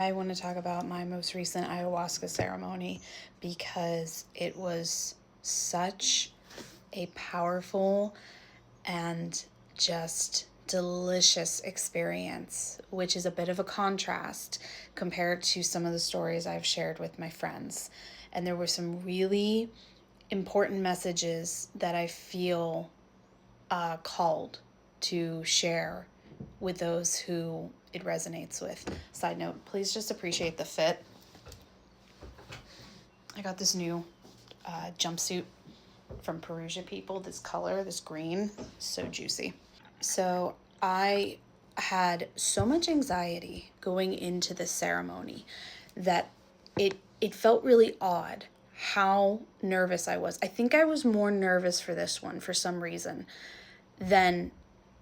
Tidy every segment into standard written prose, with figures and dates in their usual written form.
I want to talk about my most recent ayahuasca ceremony because it was such a powerful and just delicious experience, which is a bit of a contrast compared to some of the stories I've shared with my friends. And there were some really important messages that I feel called to share with those who it resonates with. Side note, please just appreciate the fit. I got this new jumpsuit from Perusia People, this color, this green, so juicy. So I had so much anxiety going into the ceremony that it felt really odd how nervous I was. I think I was more nervous for this one for some reason than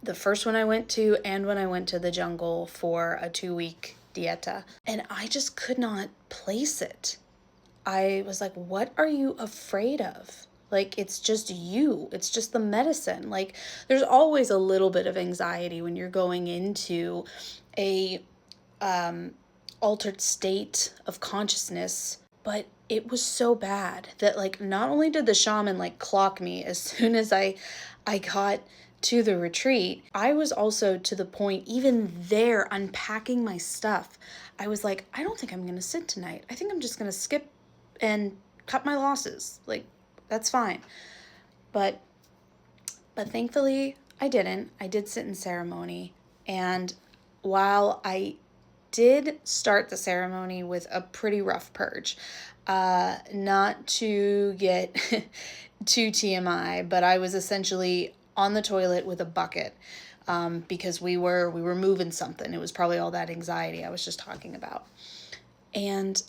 the first one I went to and when I went to the jungle for a 2-week dieta. And I just could not place it. I was like, what are you afraid of? Like, it's just you. It's just the medicine. Like, there's always a little bit of anxiety when you're going into a altered state of consciousness, but it was so bad that, like, not only did the shaman like clock me as soon as I got to the retreat, I was also to the point, even there, unpacking my stuff. I was like, I don't think I'm gonna sit tonight. I think I'm just gonna skip and cut my losses. Like, that's fine. But thankfully I didn't. I did sit in ceremony, and while I did start the ceremony with a pretty rough purge, not to get too TMI, but I was essentially on the toilet with a bucket because we were moving something. It was probably all that anxiety I was just talking about. And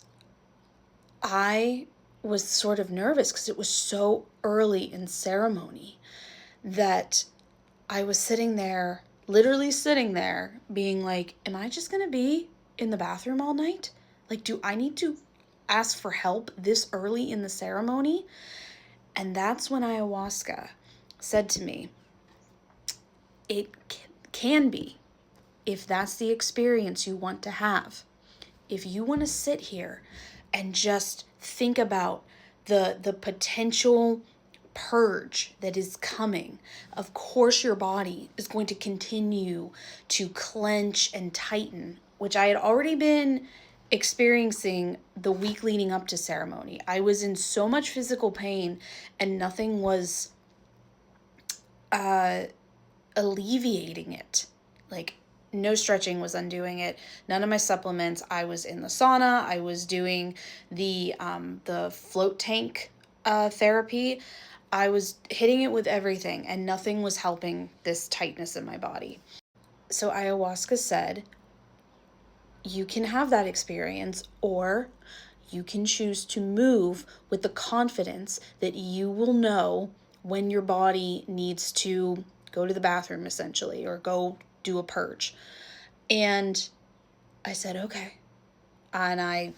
I was sort of nervous because it was so early in ceremony that I was sitting there, literally sitting there, being like, am I just going to be in the bathroom all night? Like, do I need to ask for help this early in the ceremony? And that's when ayahuasca said to me, it can be, if that's the experience you want to have. If you want to sit here and just think about the potential purge that is coming, of course your body is going to continue to clench and tighten, which I had already been experiencing the week leading up to ceremony. I was in so much physical pain and nothing was alleviating it. Like, no stretching was undoing it. None of my supplements. I was in the sauna. I was doing the float tank therapy. I was hitting it with everything, and nothing was helping this tightness in my body. So ayahuasca said, you can have that experience, or you can choose to move with the confidence that you will know when your body needs to go to the bathroom, essentially, or go do a purge. And I said, okay. And I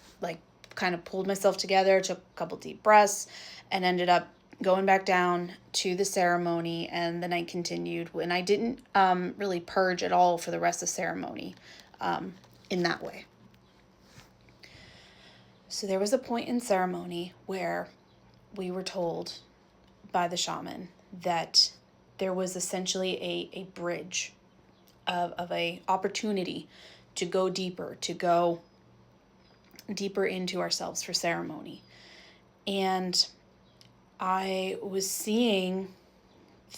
kind of pulled myself together, took a couple deep breaths, and ended up going back down to the ceremony, and the night continued. And I didn't really purge at all for the rest of the ceremony in that way. So there was a point in ceremony where we were told by the shaman that there was essentially a bridge of a opportunity to go deeper into ourselves for ceremony. And I was seeing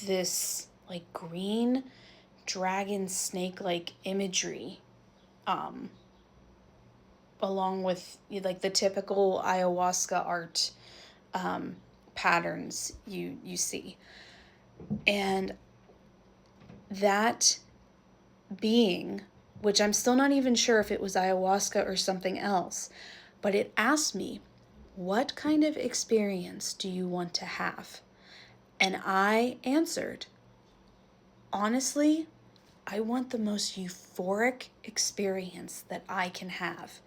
this like green dragon snake-like imagery along with like the typical ayahuasca art patterns you see. And that being, which I'm still not even sure if it was ayahuasca or something else, but it asked me, what kind of experience do you want to have? And I answered, honestly, I want the most euphoric experience that I can have.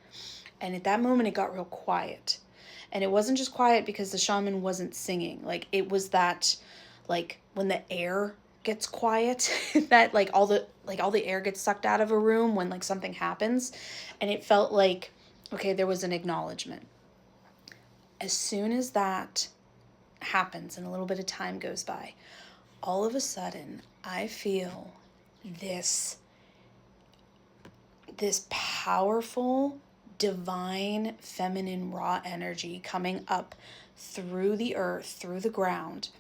And at that moment, it got real quiet. And it wasn't just quiet because the shaman wasn't singing. Like, it was that, like, when the air gets quiet, that all the air gets sucked out of a room when like something happens. And it felt like Okay, there was an acknowledgement. As soon as that happens and a little bit of time goes by, all of a sudden I feel this powerful, divine, feminine, raw energy coming up through the earth, through the ground,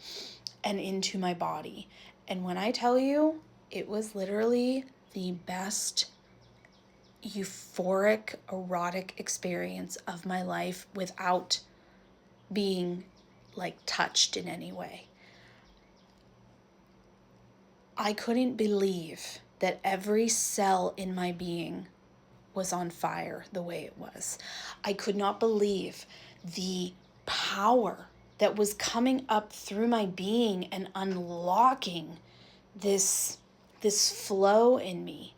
and into my body. And when I tell you, it was literally the best euphoric, erotic experience of my life without being like touched in any way. I couldn't believe that every cell in my being was on fire the way it was. I could not believe the power that was coming up through my being and unlocking this flow in me.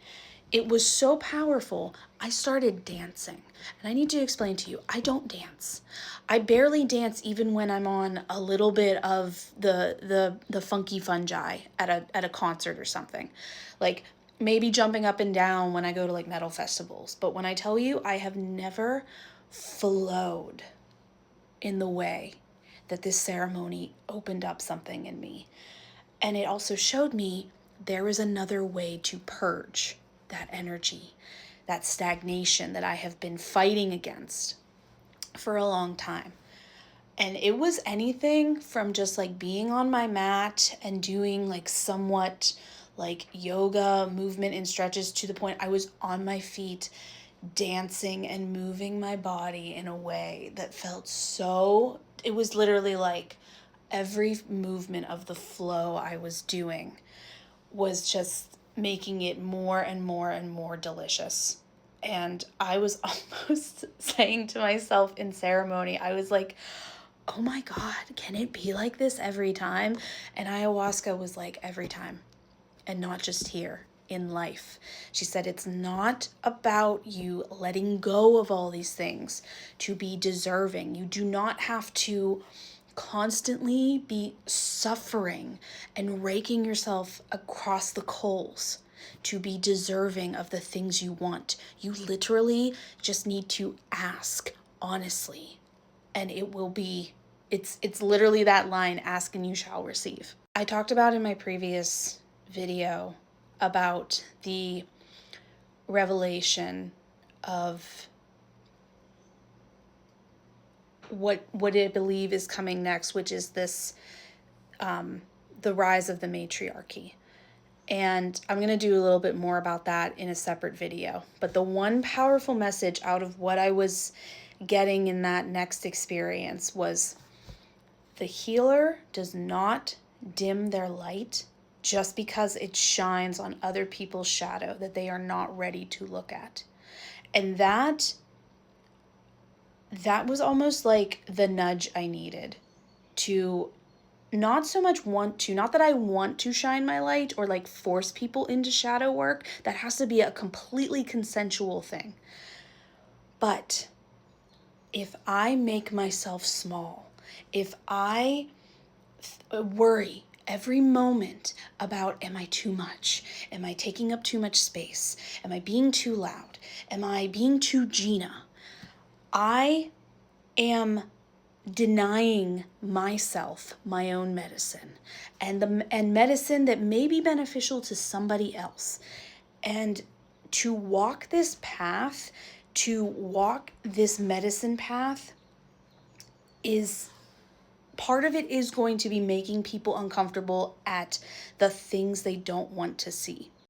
It was so powerful, I started dancing. And I need to explain to you, I don't dance. I barely dance even when I'm on a little bit of the funky fungi at a concert or something. Like maybe jumping up and down when I go to like metal festivals. But when I tell you, I have never flowed in the way that this ceremony opened up something in me. And it also showed me there is another way to purge that energy, that stagnation that I have been fighting against for a long time. And it was anything from just like being on my mat and doing like somewhat like yoga movement and stretches to the point I was on my feet dancing and moving my body in a way that felt so, it was literally like every movement of the flow I was doing was just making it more and more and more delicious. And I was almost saying to myself in ceremony, I was like, oh my God, can it be like this every time? And ayahuasca was like every time, and not just here in life. She said, it's not about you letting go of all these things to be deserving. You do not have to constantly be suffering and raking yourself across the coals to be deserving of the things you want. You literally just need to ask honestly, and it will be, it's literally that line, ask and you shall receive. I talked about in my previous video about the revelation of what I believe is coming next, which is this, the rise of the matriarchy. And I'm going to do a little bit more about that in a separate video. But the one powerful message out of what I was getting in that next experience was the healer does not dim their light just because it shines on other people's shadow that they are not ready to look at. And that was almost like the nudge I needed to not so much not that I want to shine my light or like force people into shadow work. That has to be a completely consensual thing. But if I make myself small, if I worry every moment about, am I too much? Am I taking up too much space? Am I being too loud? Am I being too Gina? I am denying myself my own medicine and medicine that may be beneficial to somebody else. And to walk this path, to walk this medicine path, is part of it is going to be making people uncomfortable at the things they don't want to see.